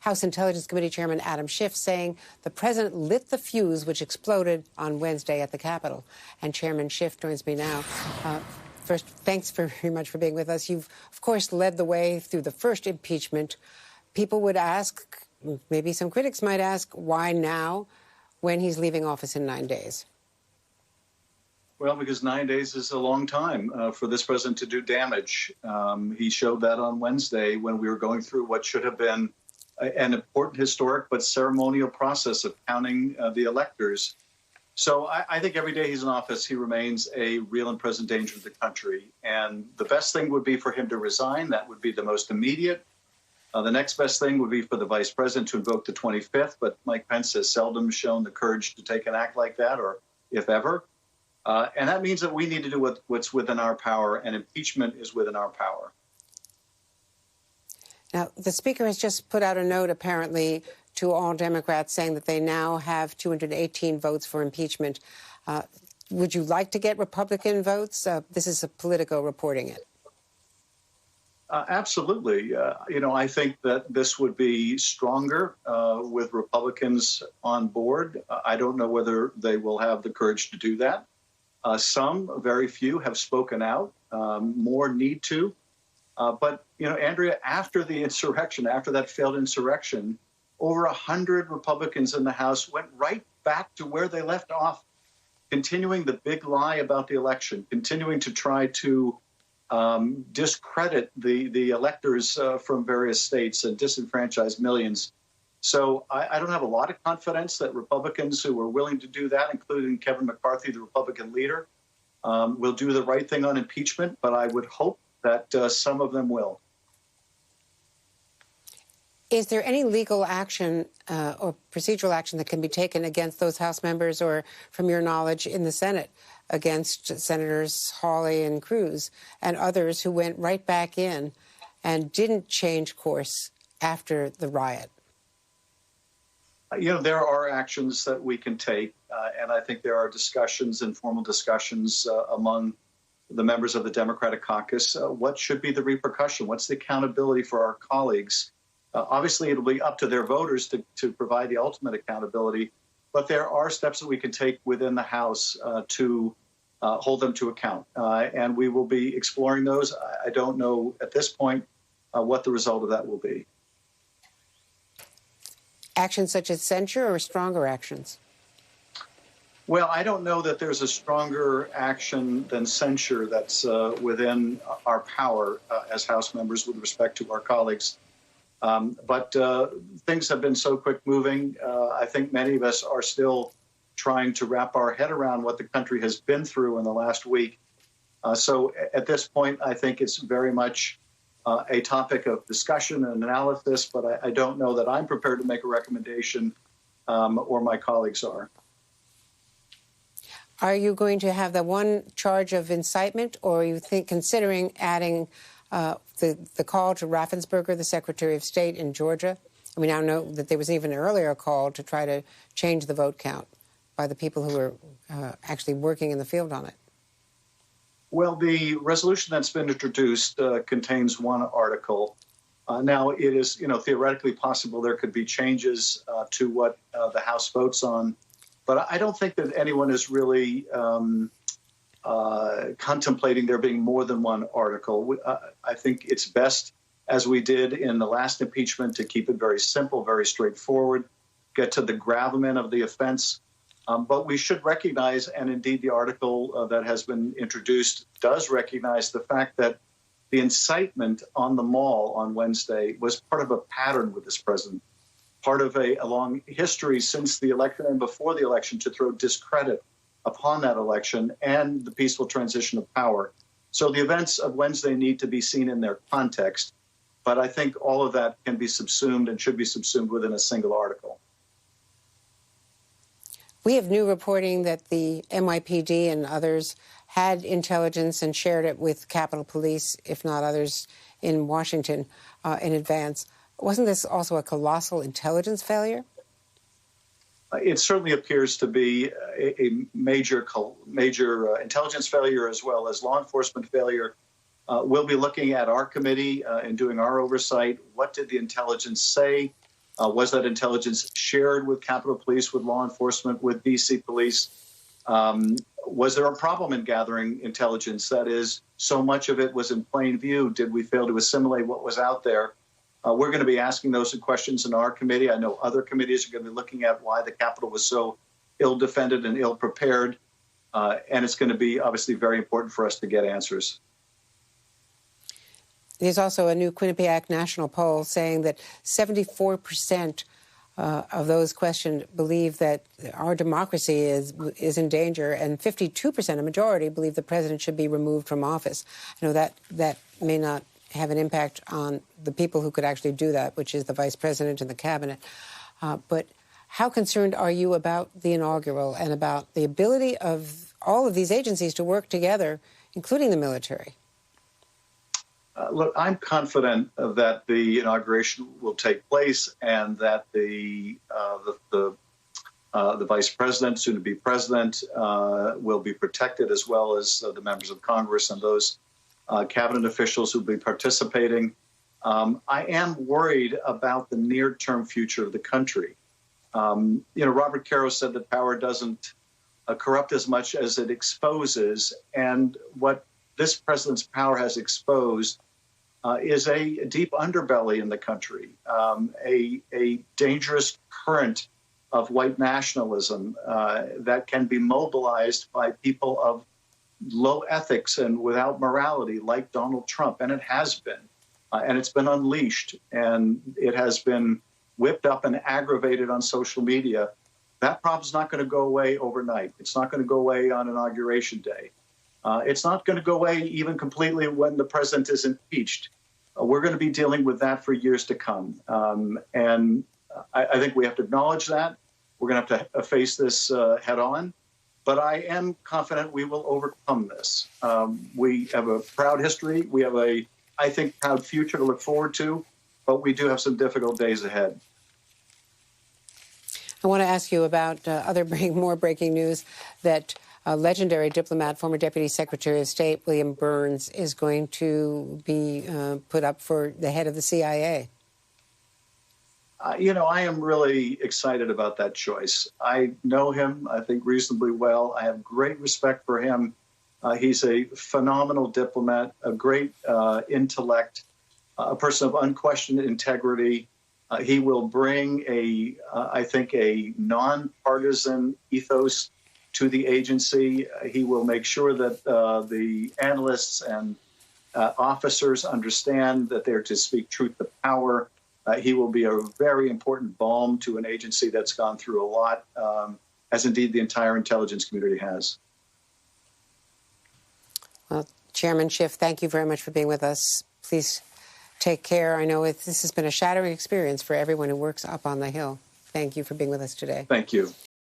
House Intelligence Committee Chairman Adam Schiff saying the president lit the fuse which exploded on Wednesday at the Capitol. And Chairman Schiff joins me now. First, thanks very much for being with us. You've, of course, led the way through the first impeachment. People would ask, maybe some critics might ask, why now when he's leaving office in 9 days? Well, because 9 days is a long time for this president to do damage. He showed that on Wednesday when we were going through what should have been an important historic but ceremonial process of counting the electors. So I think every day he's in office, he remains a real and present danger to the country. And the best thing would be for him to resign. That would be the most immediate. The next best thing would be for the vice president to invoke the 25th. But Mike Pence has seldom shown the courage to take an act like that, or if ever. And that means that we need to do what's within our power, and impeachment is within our power. Now, the Speaker has just put out a note, apparently, to all Democrats saying that they now have 218 votes for impeachment. Would you like to get Republican votes? This is Politico reporting it. Absolutely. I think that this would be stronger with Republicans on board. I don't know whether they will have the courage to do that. Some, very few, have spoken out. More need to. But, Andrea, after the insurrection, after that failed insurrection, over 100 Republicans in the House went right back to where they left off, continuing the big lie about the election, continuing to try to discredit the electors from various states and disenfranchise millions. So I don't have a lot of confidence that Republicans who are willing to do that, including Kevin McCarthy, the Republican leader, will do the right thing on impeachment. But I would hope that some of them will. Is there any legal action or procedural action that can be taken against those House members or, from your knowledge, in the Senate against Senators Hawley and Cruz and others who went right back in and didn't change course after the riot? There are actions that we can take, and I think there are discussions, informal discussions among the members of the Democratic caucus. What should be the repercussion? What's the accountability for our colleagues? Obviously, it'll be up to their voters to provide the ultimate accountability, but there are steps that we can take within the House to hold them to account, and we will be exploring those. I don't know at this point what the result of that will be. Actions such as censure or stronger actions? Well, I don't know that there's a stronger action than censure that's within our power as House members with respect to our colleagues. But things have been so quick moving. I think many of us are still trying to wrap our head around what the country has been through in the last week. So at this point, I think it's very much a topic of discussion and analysis, but I don't know that I'm prepared to make a recommendation or my colleagues are. Are you going to have the one charge of incitement, or are you considering adding the call to Raffensperger, the Secretary of State in Georgia? And we now know that there was even an earlier call to try to change the vote count by the people who were actually working in the field on it. Well, the resolution that's been introduced contains one article. Now, it is, theoretically possible there could be changes to what the House votes on. But I don't think that anyone is really contemplating there being more than one article. I think it's best, as we did in the last impeachment, to keep it very simple, very straightforward, get to the gravamen of the offense. But we should recognize, and indeed the article that has been introduced does recognize the fact that the incitement on the Mall on Wednesday was part of a pattern with this president, part of a long history since the election and before the election to throw discredit upon that election and the peaceful transition of power. So the events of Wednesday need to be seen in their context. But I think all of that can be subsumed and should be subsumed within a single article. We have new reporting that the NYPD and others had intelligence and shared it with Capitol Police, if not others in Washington, in advance. Wasn't this also a colossal intelligence failure? It certainly appears to be a major intelligence failure as well as law enforcement failure. We'll be looking at our committee and doing our oversight. What did the intelligence say? Was that intelligence shared with Capitol Police, with law enforcement, with D.C. Police? Was there a problem in gathering intelligence? That is, so much of it was in plain view. Did we fail to assimilate what was out there? We're going to be asking those questions in our committee. I know other committees are going to be looking at why the Capitol was so ill-defended and ill-prepared. And it's going to be obviously very important for us to get answers. There's also a new Quinnipiac national poll saying that 74% of those questioned believe that our democracy is in danger, and 52%, a majority, believe the president should be removed from office. I know that may not have an impact on the people who could actually do that, which is the vice president and the cabinet. But how concerned are you about the inaugural and about the ability of all of these agencies to work together, including the military? Look, I'm confident that the inauguration will take place and that the vice president, soon to be president, will be protected, as well as the members of Congress and those cabinet officials who will be participating. I am worried about the near-term future of the country. Robert Caro said that power doesn't corrupt as much as it exposes, and what this president's power has exposed is a deep underbelly in the country, a dangerous current of white nationalism that can be mobilized by people of low ethics and without morality, like Donald Trump. And it has been. And it's been unleashed, and it has been whipped up and aggravated on social media. That problem's not going to go away overnight. It's not going to go away on Inauguration Day. It's not going to go away even completely when the president is impeached. We're going to be dealing with that for years to come. And I think we have to acknowledge that. We're going to have to face this head on. But I am confident we will overcome this. We have a proud history. We have a, I think, proud future to look forward to. But we do have some difficult days ahead. I want to ask you about more breaking news that legendary diplomat, former Deputy Secretary of State William Burns, is going to be put up for the head of the CIA. I am really excited about that choice. I know him, I think, reasonably well. I have great respect for him. He's a phenomenal diplomat, a great intellect, a person of unquestioned integrity. He will bring I think, a nonpartisan ethos to the agency. He will make sure that the analysts and officers understand that they're to speak truth to power. He will be a very important balm to an agency that's gone through a lot, as indeed the entire intelligence community has. Well, Chairman Schiff, thank you very much for being with us. Please take care. I know this has been a shattering experience for everyone who works up on the Hill. Thank you for being with us today. Thank you.